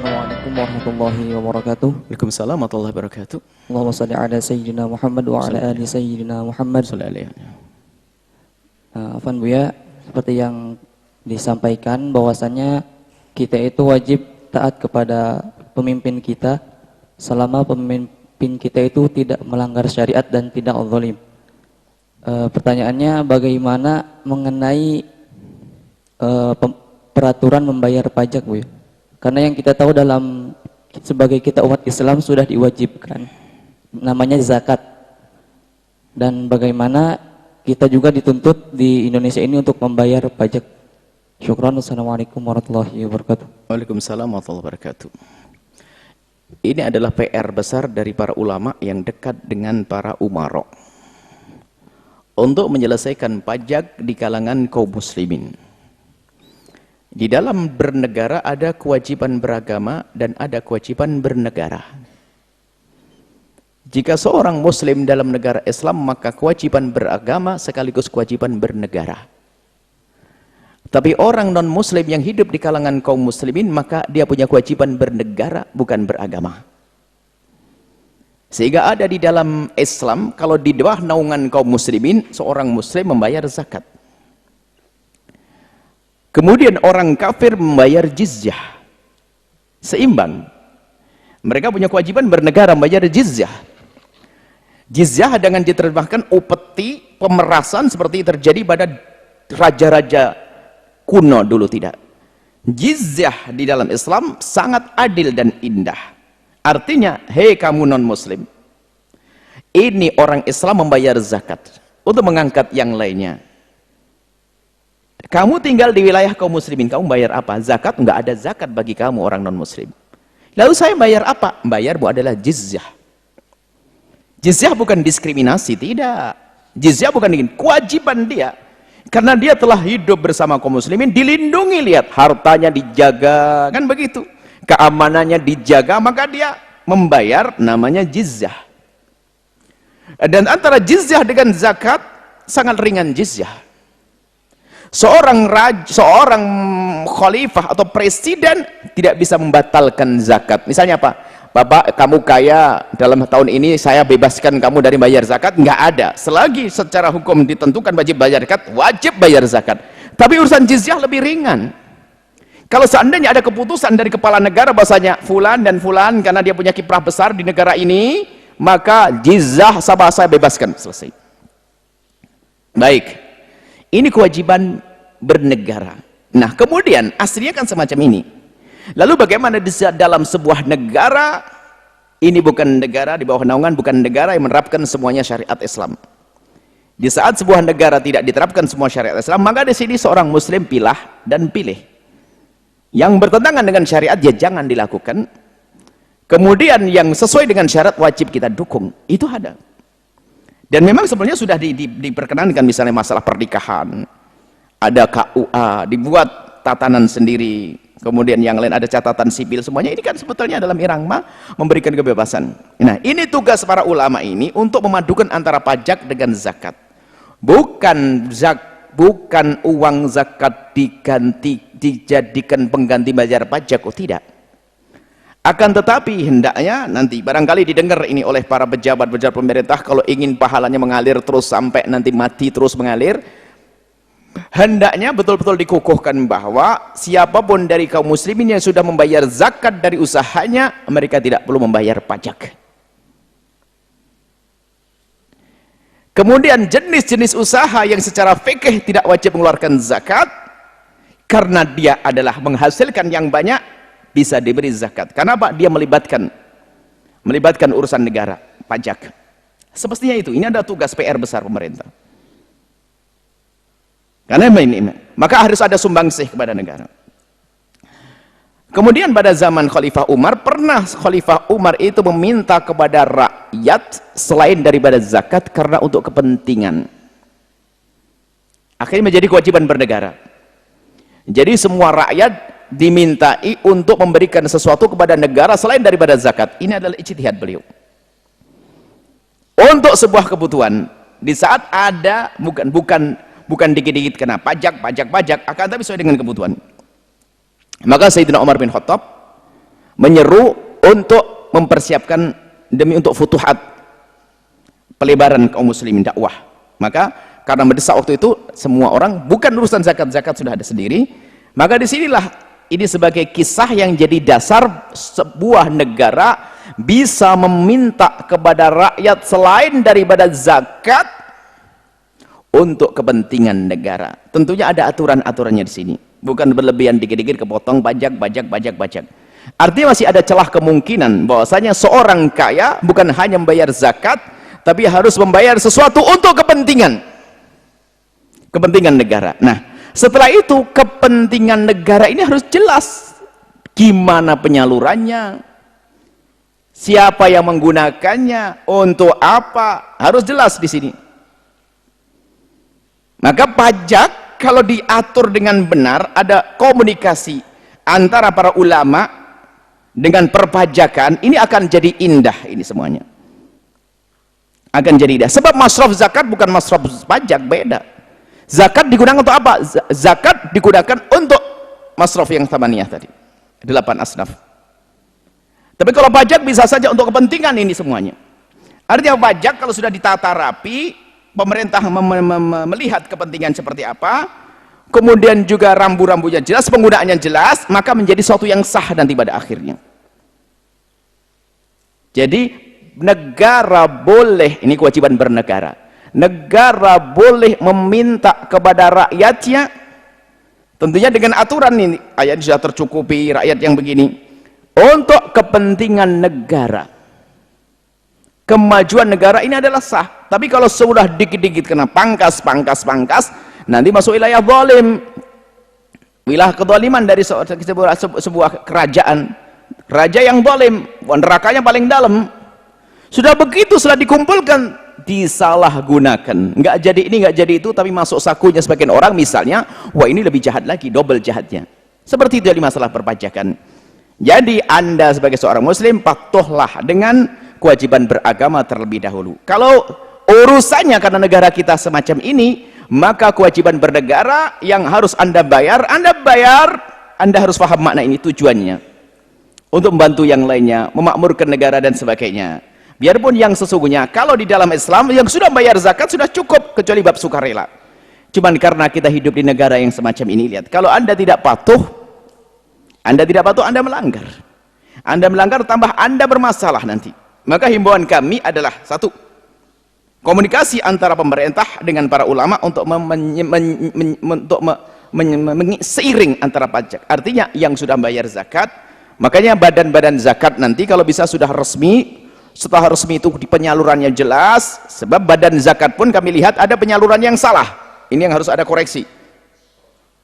Assalamualaikum warahmatullahi wabarakatuh. Waalaikumsalam warahmatullahi wabarakatuh. Allahumma shalli ala sayyidina Muhammad wa ala ali sayyidina Muhammad. Afwan Buya, seperti yang disampaikan bahwasannya kita itu wajib taat kepada pemimpin kita selama pemimpin kita itu tidak melanggar syariat dan tidak zalim. Pertanyaannya bagaimana mengenai peraturan membayar pajak, Bu? Karena yang kita tahu sebagai kita umat Islam sudah diwajibkan namanya zakat. Dan bagaimana kita juga dituntut di Indonesia ini untuk membayar pajak. Syukran. Wassalamualaikum warahmatullahi wabarakatuh. Waalaikumsalam warahmatullahi wabarakatuh. Ini adalah PR besar dari para ulama yang dekat dengan para umara untuk menyelesaikan pajak di kalangan kaum muslimin. Di dalam bernegara ada kewajiban beragama dan ada kewajiban bernegara. Jika seorang muslim dalam negara Islam, maka kewajiban beragama sekaligus kewajiban bernegara. Tapi orang non-muslim yang hidup di kalangan kaum muslimin, maka dia punya kewajiban bernegara, bukan beragama. Sehingga ada di dalam Islam, kalau di bawah naungan kaum muslimin, seorang muslim membayar zakat. Kemudian orang kafir membayar jizyah. Seimbang. Mereka punya kewajiban bernegara, membayar jizyah. Jizyah dengan diterjemahkan upeti, pemerasan seperti terjadi pada raja-raja kuno dulu, tidak. Jizyah di dalam Islam sangat adil dan indah. Artinya, hei kamu non-muslim, ini orang Islam membayar zakat untuk mengangkat yang lainnya. Kamu tinggal di wilayah kaum muslimin, kamu bayar apa? Zakat? Enggak ada zakat bagi kamu orang non-muslim. Lalu saya bayar apa? Bayarmu adalah jizyah. Jizyah bukan diskriminasi, tidak. Jizyah bukan kewajiban dia. Karena dia telah hidup bersama kaum muslimin, dilindungi, lihat, hartanya dijaga, kan begitu. Keamanannya dijaga, maka dia membayar namanya jizyah. Dan antara jizyah dengan zakat, sangat ringan jizyah. Seorang khalifah atau presiden tidak bisa membatalkan zakat. Misalnya apa? Bapak, kamu kaya, dalam tahun ini saya bebaskan kamu dari bayar zakat. Nggak ada. Selagi secara hukum ditentukan wajib bayar zakat, wajib bayar zakat. Tapi urusan jizyah lebih ringan. Kalau seandainya ada keputusan dari kepala negara bahwasanya fulan dan fulan karena dia punya kiprah besar di negara ini, maka jizyah saya bebaskan, selesai. Baik. Ini kewajiban bernegara. Nah, kemudian aslinya kan semacam ini. Lalu bagaimana di dalam sebuah negara, ini bukan negara di bawah naungan, bukan negara yang menerapkan semuanya syariat Islam. Di saat sebuah negara tidak diterapkan semua syariat Islam, maka di sini seorang muslim pilah dan pilih. Yang bertentangan dengan syariat ya jangan dilakukan. Kemudian yang sesuai dengan syarat wajib kita dukung. Itu ada. Dan memang sebenarnya sudah diperkenankan, misalnya masalah pernikahan, ada KUA, dibuat tatanan sendiri, kemudian yang lain ada catatan sipil, semuanya ini kan sebetulnya dalam irama memberikan kebebasan. Nah, ini tugas para ulama ini untuk memadukan antara pajak dengan zakat. Bukan uang zakat dijadikan pengganti bayar pajak, oh tidak. Akan tetapi hendaknya nanti barangkali didengar ini oleh para pejabat-pejabat pemerintah, kalau ingin pahalanya mengalir terus sampai nanti mati terus mengalir, hendaknya betul-betul dikukuhkan bahwa siapapun dari kaum muslimin yang sudah membayar zakat dari usahanya, mereka tidak perlu membayar pajak. Kemudian jenis-jenis usaha yang secara fikih tidak wajib mengeluarkan zakat, karena dia adalah menghasilkan yang banyak, bisa diberi zakat. Karena apa? Dia melibatkan urusan negara, pajak. Semestinya itu. Ini ada tugas PR besar pemerintah. Karena ini, maka harus ada sumbangsih kepada negara. Kemudian pada zaman Khalifah Umar, pernah Khalifah Umar itu meminta kepada rakyat selain daripada zakat karena untuk kepentingan. Akhirnya menjadi kewajiban bernegara. Jadi semua rakyat dimintai untuk memberikan sesuatu kepada negara selain daripada zakat. Ini adalah ijtihad beliau untuk sebuah kebutuhan. Di saat ada bukan dikit-dikit kena pajak, akan tapi sesuai dengan kebutuhan. Maka Sayyidina Umar bin Khattab menyeru untuk mempersiapkan demi untuk futuhat, pelebaran kaum muslimin, dakwah. Maka karena mendesak waktu itu semua orang, bukan urusan zakat, zakat sudah ada sendiri, maka disinilah ini sebagai kisah yang jadi dasar sebuah negara bisa meminta kepada rakyat selain daripada zakat untuk kepentingan negara. Tentunya ada aturan-aturannya di sini, bukan berlebihan dikit-dikit kepotong pajak. Artinya masih ada celah kemungkinan bahwasanya seorang kaya bukan hanya membayar zakat, tapi harus membayar sesuatu untuk kepentingan negara. Nah, setelah itu kepentingan negara ini harus jelas gimana penyalurannya, siapa yang menggunakannya, untuk apa, harus jelas di sini. Maka pajak kalau diatur dengan benar, ada komunikasi antara para ulama dengan perpajakan, ini akan jadi indah. Ini semuanya akan jadi indah, sebab masraf zakat bukan masraf pajak, beda. Zakat digunakan untuk apa? Zakat digunakan untuk masraf yang tamaniyah tadi, 8 asnaf. Tapi kalau pajak bisa saja untuk kepentingan ini semuanya. Artinya pajak kalau sudah ditata rapi, pemerintah melihat kepentingan seperti apa, kemudian juga rambu-rambunya jelas, penggunaannya jelas, maka menjadi sesuatu yang sah nanti pada akhirnya. Jadi negara boleh, ini kewajiban bernegara, negara boleh meminta kepada rakyatnya, tentunya dengan aturan ini, ayat sudah tercukupi, rakyat yang begini, untuk kepentingan negara, kemajuan negara ini adalah sah. Tapi kalau sudah dikit-dikit kena pangkas, nanti masuk wilayah zalim, wilayah kezaliman dari sebuah kerajaan, raja yang zalim, nerakanya paling dalam. Sudah begitu, setelah dikumpulkan, disalahgunakan, nggak jadi ini, nggak jadi itu, tapi masuk sakunya sebagian orang, misalnya, wah ini lebih jahat lagi, double jahatnya. Seperti itu di masalah perpajakan. Jadi Anda sebagai seorang muslim patuhlah dengan kewajiban beragama terlebih dahulu. Kalau urusannya karena negara kita semacam ini, maka kewajiban bernegara yang harus Anda bayar, Anda harus paham makna ini, tujuannya untuk membantu yang lainnya, memakmurkan negara dan sebagainya. Biarpun yang sesungguhnya, kalau di dalam Islam yang sudah bayar zakat sudah cukup, kecuali bab sukarela. Cuman karena kita hidup di negara yang semacam ini, lihat, kalau Anda tidak patuh, Anda melanggar. Anda melanggar, tambah Anda bermasalah nanti. Maka himbauan kami adalah satu, komunikasi antara pemerintah dengan para ulama untuk seiring antara pajak. Artinya yang sudah bayar zakat, makanya badan-badan zakat nanti kalau bisa sudah resmi. Setelah resmi itu di penyalurannya jelas, sebab badan zakat pun kami lihat ada penyaluran yang salah, ini yang harus ada koreksi.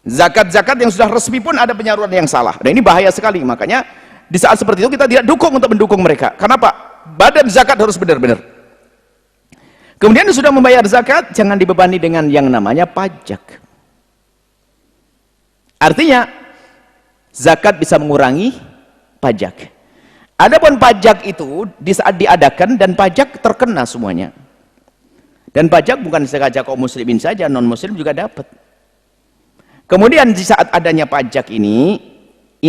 Zakat-zakat yang sudah resmi pun ada penyaluran yang salah, dan ini bahaya sekali. Makanya di saat seperti itu kita tidak dukung untuk mendukung mereka. Kenapa? Badan zakat harus benar-benar. Kemudian sudah membayar zakat, jangan dibebani dengan yang namanya pajak. Artinya zakat bisa mengurangi pajak. Adapun pajak itu di saat diadakan, dan pajak terkena semuanya. Dan pajak bukan sengaja kaum muslimin saja, non muslim juga dapat. Kemudian di saat adanya pajak ini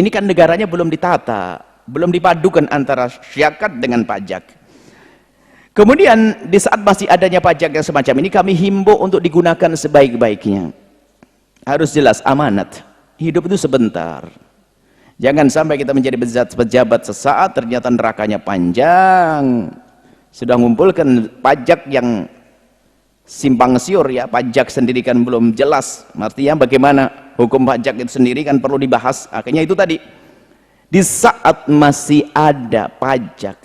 kan negaranya belum ditata, belum dipadukan antara zakat dengan pajak. Kemudian di saat masih adanya pajak yang semacam ini, kami himbau untuk digunakan sebaik-baiknya. Harus jelas amanat. Hidup itu sebentar. Jangan sampai kita menjadi pejabat sesaat, ternyata nerakanya panjang. Sudah mengumpulkan pajak yang simpang siur, ya, pajak sendiri kan belum jelas. Artinya bagaimana hukum pajak itu sendiri kan perlu dibahas. Akhirnya itu tadi, di saat masih ada pajak,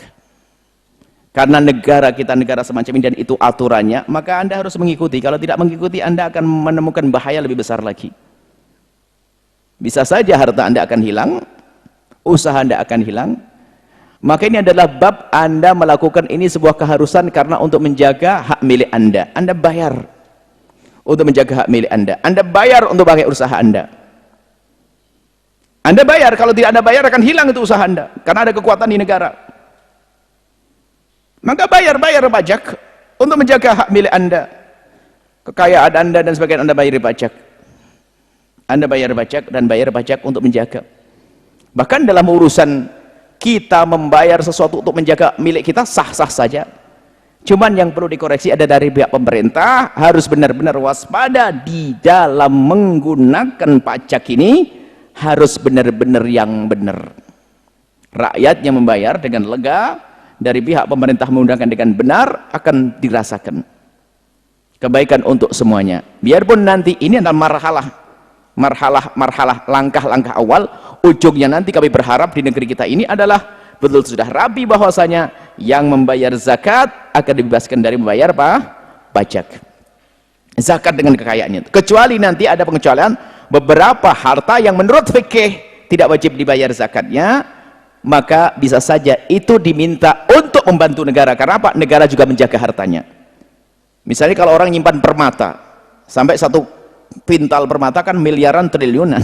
karena negara kita negara semacam ini dan itu aturannya, maka Anda harus mengikuti. Kalau tidak mengikuti, Anda akan menemukan bahaya lebih besar lagi. Bisa saja harta Anda akan hilang, usaha Anda akan hilang. Maka ini adalah bab Anda melakukan ini sebuah keharusan karena untuk menjaga hak milik Anda. Anda bayar untuk menjaga hak milik Anda. Anda bayar untuk pakai usaha Anda. Anda bayar, kalau tidak Anda bayar akan hilang itu usaha Anda karena ada kekuatan di negara. Maka bayar pajak untuk menjaga hak milik Anda, kekayaan Anda dan sebagainya. Anda bayar pajak. Anda bayar pajak dan bayar pajak untuk menjaga. Bahkan dalam urusan kita membayar sesuatu untuk menjaga milik kita sah-sah saja. Cuman yang perlu dikoreksi ada dari pihak pemerintah, harus benar-benar waspada di dalam menggunakan pajak ini, harus benar-benar yang benar. Rakyatnya membayar dengan lega, dari pihak pemerintah menggunakan dengan benar, akan dirasakan kebaikan untuk semuanya. Biarpun nanti ini adalah marhalah, langkah-langkah awal, ujungnya nanti kami berharap di negeri kita ini adalah betul sudah rapi bahwasanya yang membayar zakat akan dibebaskan dari membayar pajak. Zakat dengan kekayaannya. Kecuali nanti ada pengecualian beberapa harta yang menurut fikih tidak wajib dibayar zakatnya, maka bisa saja itu diminta untuk membantu negara. Karena apa? Negara juga menjaga hartanya. Misalnya kalau orang nyimpan permata, sampai 1 pintal permata kan miliaran triliunan.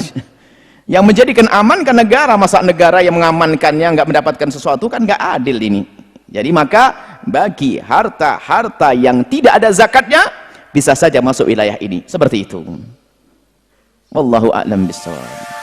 Yang menjadikan aman kan negara, masa negara yang mengamankannya nggak mendapatkan sesuatu kan nggak adil ini. Jadi maka bagi harta-harta yang tidak ada zakatnya bisa saja masuk wilayah ini, seperti itu. Wallahu a'lam bishawab.